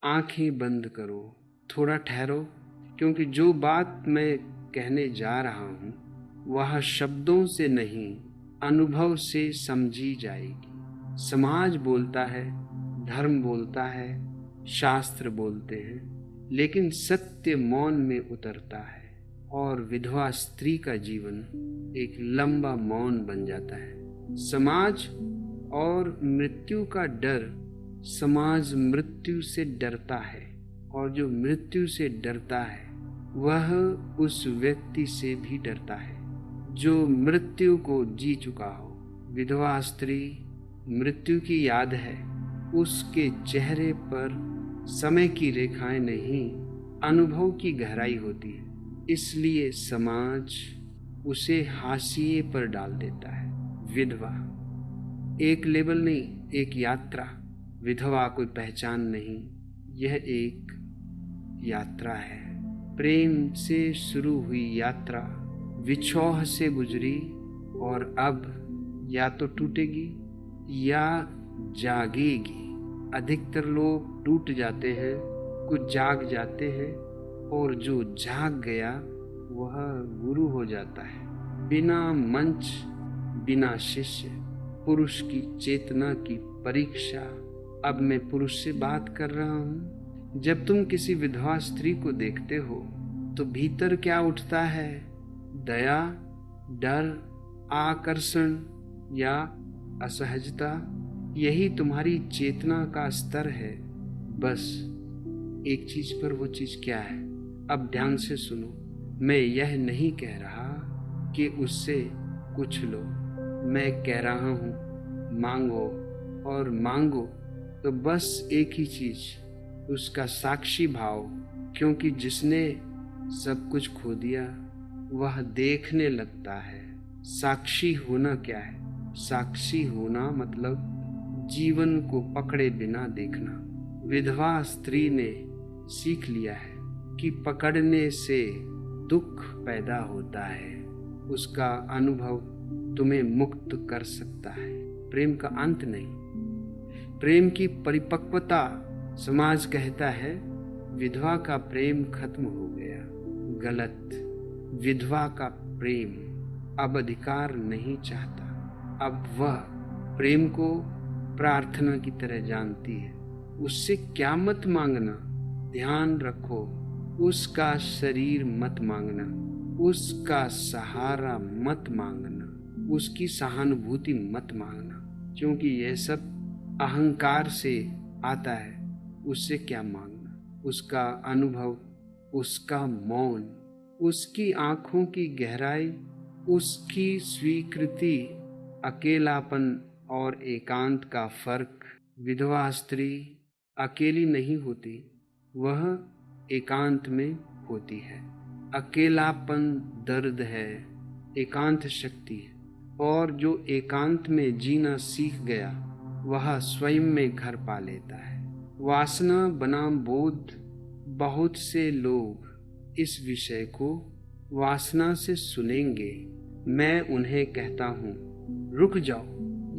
आंखें बंद करो, थोड़ा ठहरो, क्योंकि जो बात मैं कहने जा रहा हूँ वह शब्दों से नहीं, अनुभव से समझी जाएगी। समाज बोलता है, धर्म बोलता है, शास्त्र बोलते हैं, लेकिन सत्य मौन में उतरता है और विधवा स्त्री का जीवन एक लंबा मौन बन जाता है। समाज और मृत्यु का डर, समाज मृत्यु से डरता है और जो मृत्यु से डरता है वह उस व्यक्ति से भी डरता है जो मृत्यु को जी चुका हो। विधवा स्त्री मृत्यु की याद है, उसके चेहरे पर समय की रेखाएं नहीं, अनुभव की गहराई होती है, इसलिए समाज उसे हाशिए पर डाल देता है। विधवा एक लेबल नहीं, एक यात्रा। विधवा कोई पहचान नहीं, यह एक यात्रा है। प्रेम से शुरू हुई यात्रा विछोह से गुजरी और अब या तो टूटेगी या जागेगी। अधिकतर लोग टूट जाते हैं, कुछ जाग जाते हैं और जो जाग गया वह गुरु हो जाता है। बिना मंच, बिना शिष्य, पुरुष की चेतना की परीक्षा। अब मैं पुरुष से बात कर रहा हूँ। जब तुम किसी विधवा स्त्री को देखते हो तो भीतर क्या उठता है? दया, डर, आकर्षण या असहजता? यही तुम्हारी चेतना का स्तर है। बस एक चीज पर वो चीज क्या है? अब ध्यान से सुनो, मैं यह नहीं कह रहा कि उससे कुछ लो। मैं कह रहा हूँ मांगो, और मांगो तो बस एक ही चीज, उसका साक्षी भाव। क्योंकि जिसने सब कुछ खो दिया वह देखने लगता है। साक्षी होना क्या है? साक्षी होना मतलब जीवन को पकड़े बिना देखना। विधवा स्त्री ने सीख लिया है कि पकड़ने से दुख पैदा होता है। उसका अनुभव तुम्हें मुक्त कर सकता है। प्रेम का अंत नहीं, प्रेम की परिपक्वता। समाज कहता है विधवा का प्रेम खत्म हो गया। गलत। विधवा का प्रेम अब अधिकार नहीं चाहता। अब वह प्रेम को प्रार्थना की तरह जानती है। उससे क्या मत मांगना, ध्यान रखो, उसका शरीर मत मांगना, उसका सहारा मत मांगना, उसकी सहानुभूति मत मांगना, क्योंकि यह सब अहंकार से आता है। उससे क्या मांगना? उसका अनुभव, उसका मौन, उसकी आंखों की गहराई, उसकी स्वीकृति। अकेलापन और एकांत का फर्क। विधवा स्त्री अकेली नहीं होती, वह एकांत में होती है। अकेलापन दर्द है, एकांत शक्ति है। और जो एकांत में जीना सीख गया वह स्वयं में घर पा लेता है। वासना बनाम बोध। बहुत से लोग इस विषय को वासना से सुनेंगे। मैं उन्हें कहता हूँ रुक जाओ।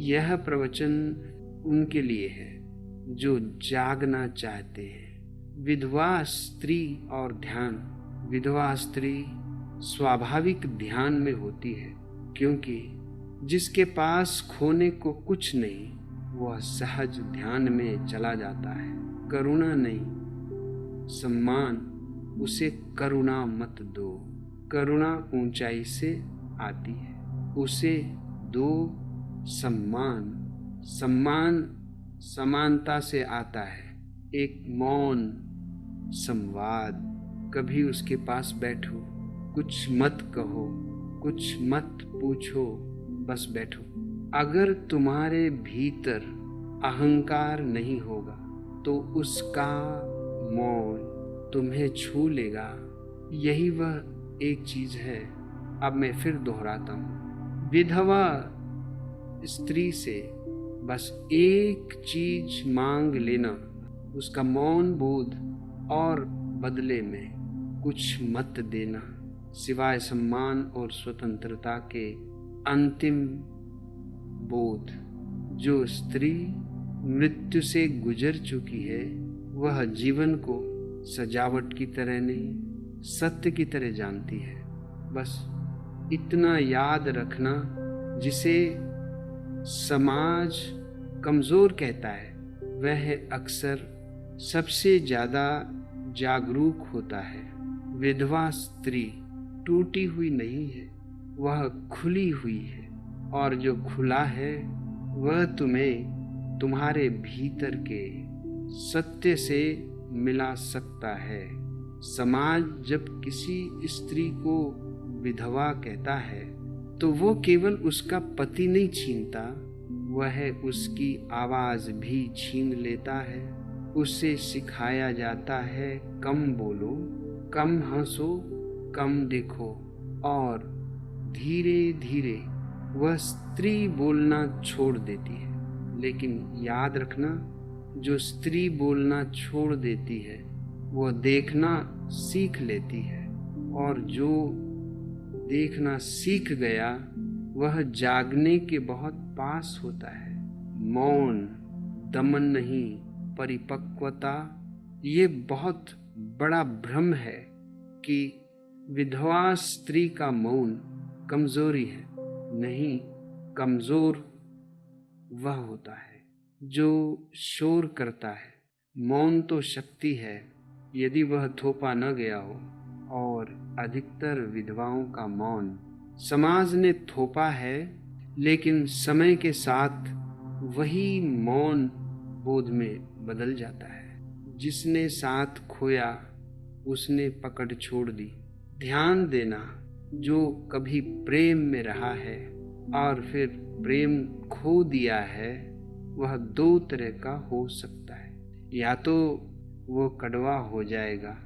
यह प्रवचन उनके लिए है जो जागना चाहते हैं। विधवा स्त्री और ध्यान। विधवा स्त्री स्वाभाविक ध्यान में होती है, क्योंकि जिसके पास खोने को कुछ नहीं वह सहज ध्यान में चला जाता है। करुणा नहीं, सम्मान। उसे करुणा मत दो। करुणा ऊंचाई से आती है, उसे दो सम्मान। सम्मान समानता से आता है। एक मौन संवाद। कभी उसके पास बैठो, कुछ मत कहो, कुछ मत पूछो, बस बैठो। अगर तुम्हारे भीतर अहंकार नहीं होगा तो उसका मौन तुम्हें छू लेगा। यही वह एक चीज है। अब मैं फिर दोहराता हूँ। विधवा स्त्री से बस एक चीज मांग लेना, उसका मौन बोध, और बदले में कुछ मत देना सिवाय सम्मान और स्वतंत्रता के। अंतिम बोध। जो स्त्री मृत्यु से गुजर चुकी है वह जीवन को सजावट की तरह नहीं, सत्य की तरह जानती है। बस इतना याद रखना, जिसे समाज कमज़ोर कहता है, वह अक्सर सबसे ज़्यादा जागरूक होता है। विधवा स्त्री टूटी हुई नहीं है, वह खुली हुई है, और जो खुला है वह तुम्हें तुम्हारे भीतर के सत्य से मिला सकता है। समाज जब किसी स्त्री को विधवा कहता है तो वो केवल उसका पति नहीं छीनता, वह उसकी आवाज़ भी छीन लेता है। उसे सिखाया जाता है कम बोलो, कम हंसो, कम देखो, और धीरे धीरे वह स्त्री बोलना छोड़ देती है। लेकिन याद रखना, जो स्त्री बोलना छोड़ देती है वह देखना सीख लेती है, और जो देखना सीख गया वह जागने के बहुत पास होता है। मौन दमन नहीं, परिपक्वता। ये बहुत बड़ा भ्रम है कि विधवा स्त्री का मौन कमजोरी है। नहीं, कमजोर वह होता है जो शोर करता है। मौन तो शक्ति है, यदि वह थोपा न गया हो। और अधिकतर विधवाओं का मौन समाज ने थोपा है, लेकिन समय के साथ वही मौन बोध में बदल जाता है। जिसने साथ खोया उसने पकड़ छोड़ दी। ध्यान देना, जो कभी प्रेम में रहा है और फिर प्रेम खो दिया है, वह दो तरह का हो सकता है। या तो वो कड़वा हो जाएगा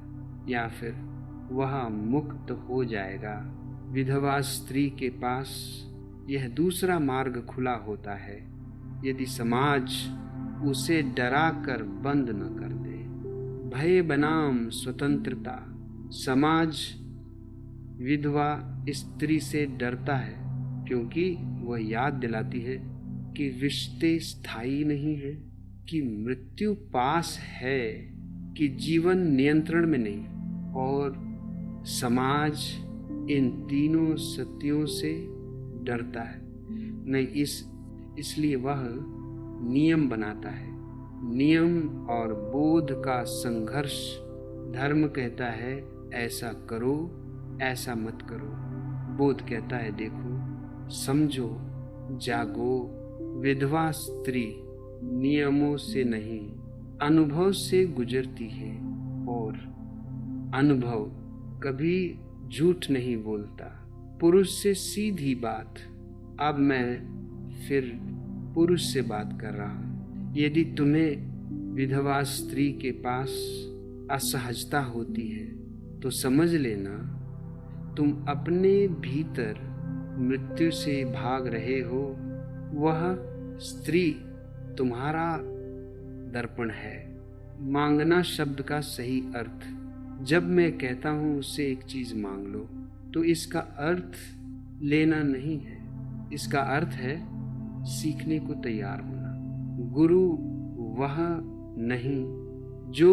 या फिर वह मुक्त हो जाएगा। विधवा स्त्री के पास यह दूसरा मार्ग खुला होता है, यदि समाज उसे डरा कर बंद न कर दे। भय बनाम स्वतंत्रता। समाज विधवा स्त्री से डरता है क्योंकि वह याद दिलाती है कि रिश्ते स्थायी नहीं है, कि मृत्यु पास है, कि जीवन नियंत्रण में नहीं। और समाज इन तीनों सत्यों से डरता है नहीं, इसलिए वह नियम बनाता है। नियम और बोध का संघर्ष। धर्म कहता है ऐसा करो, ऐसा मत करो। बोध कहता है देखो, समझो, जागो। विधवा स्त्री नियमों से नहीं, अनुभव से गुजरती है, और अनुभव कभी झूठ नहीं बोलता। पुरुष से सीधी बात। अब मैं फिर पुरुष से बात कर रहा हूँ। यदि तुम्हें विधवा स्त्री के पास असहजता होती है तो समझ लेना तुम अपने भीतर मृत्यु से भाग रहे हो। वह स्त्री तुम्हारा दर्पण है। मांगना शब्द का सही अर्थ। जब मैं कहता हूँ उससे एक चीज मांग लो, तो इसका अर्थ लेना नहीं है, इसका अर्थ है सीखने को तैयार होना। गुरु वह नहीं जो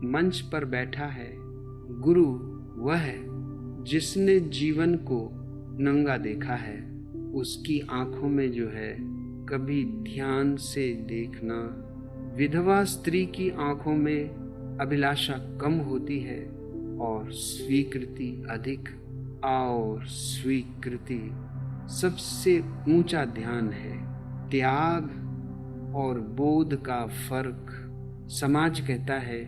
मंच पर बैठा है, गुरु वह है जिसने जीवन को नंगा देखा है। उसकी आंखों में जो है कभी ध्यान से देखना। विधवा स्त्री की आंखों में अभिलाषा कम होती है और स्वीकृति अधिक। और स्वीकृति सबसे ऊंचा ध्यान है। त्याग और बोध का फर्क। समाज कहता है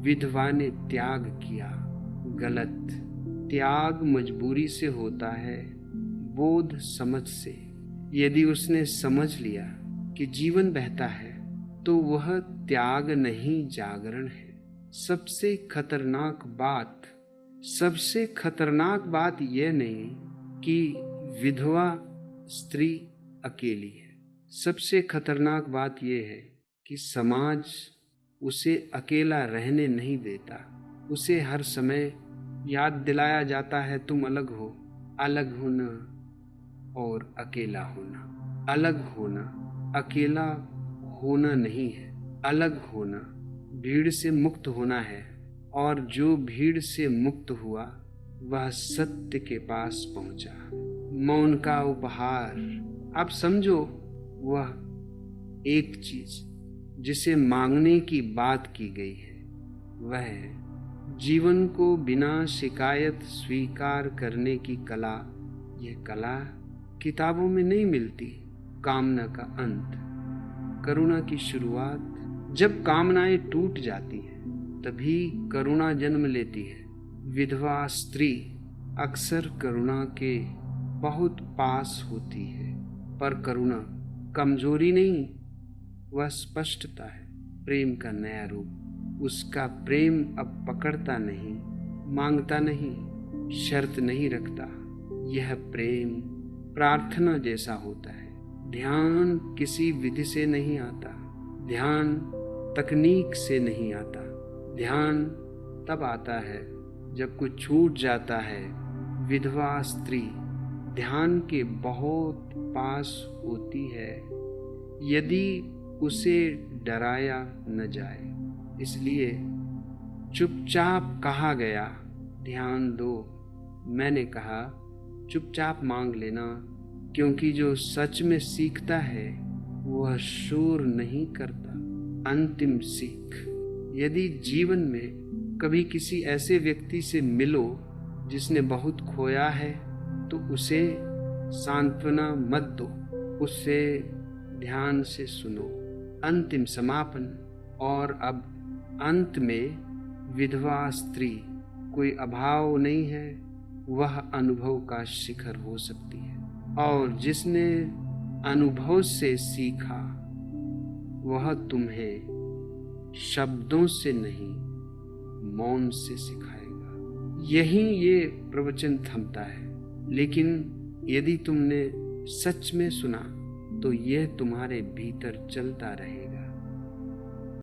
विधवा ने त्याग किया, गलत। त्याग मजबूरी से होता है, बोध समझ से। यदि उसने समझ लिया कि जीवन बहता है तो वह त्याग नहीं, जागरण है। सबसे खतरनाक बात यह नहीं कि विधवा स्त्री अकेली है। सबसे खतरनाक बात यह है कि समाज उसे अकेला रहने नहीं देता। उसे हर समय याद दिलाया जाता है तुम अलग हो। अलग होना और अकेला होना। अलग होना अकेला होना नहीं है। अलग होना भीड़ से मुक्त होना है, और जो भीड़ से मुक्त हुआ वह सत्य के पास पहुंचा। मौन का उपहार, आप समझो, वह एक चीज जिसे मांगने की बात की गई है वह है जीवन को बिना शिकायत स्वीकार करने की कला। यह कला किताबों में नहीं मिलती। कामना का अंत, करुणा की शुरुआत। जब कामनाएं टूट जाती हैं तभी करुणा जन्म लेती है। विधवा स्त्री अक्सर करुणा के बहुत पास होती है, पर करुणा कमजोरी नहीं, वह स्पष्टता है, प्रेम का नया रूप। उसका प्रेम अब पकड़ता नहीं, मांगता नहीं, शर्त नहीं रखता। यह प्रेम प्रार्थना जैसा होता है। ध्यान किसी विधि से नहीं आता, ध्यान तकनीक से नहीं आता। ध्यान तब आता है जब कुछ छूट जाता है। विधवा स्त्री ध्यान के बहुत पास होती है यदि उसे डराया न जाए। इसलिए चुपचाप कहा गया, ध्यान दो। मैंने कहा चुपचाप मांग लेना, क्योंकि जो सच में सीखता है वह शोर नहीं करता। अंतिम सीख, यदि जीवन में कभी किसी ऐसे व्यक्ति से मिलो जिसने बहुत खोया है तो उसे सांत्वना मत दो, उससे ध्यान से सुनो। अंतिम समापन। और अब अंत में विधवा स्त्री कोई अभाव नहीं है, वह अनुभव का शिखर हो सकती है। और जिसने अनुभव से सीखा वह तुम्हें शब्दों से नहीं मौन से सिखाएगा। यहीं ये प्रवचन थमता है, लेकिन यदि तुमने सच में सुना तो यह तुम्हारे भीतर चलता रहेगा।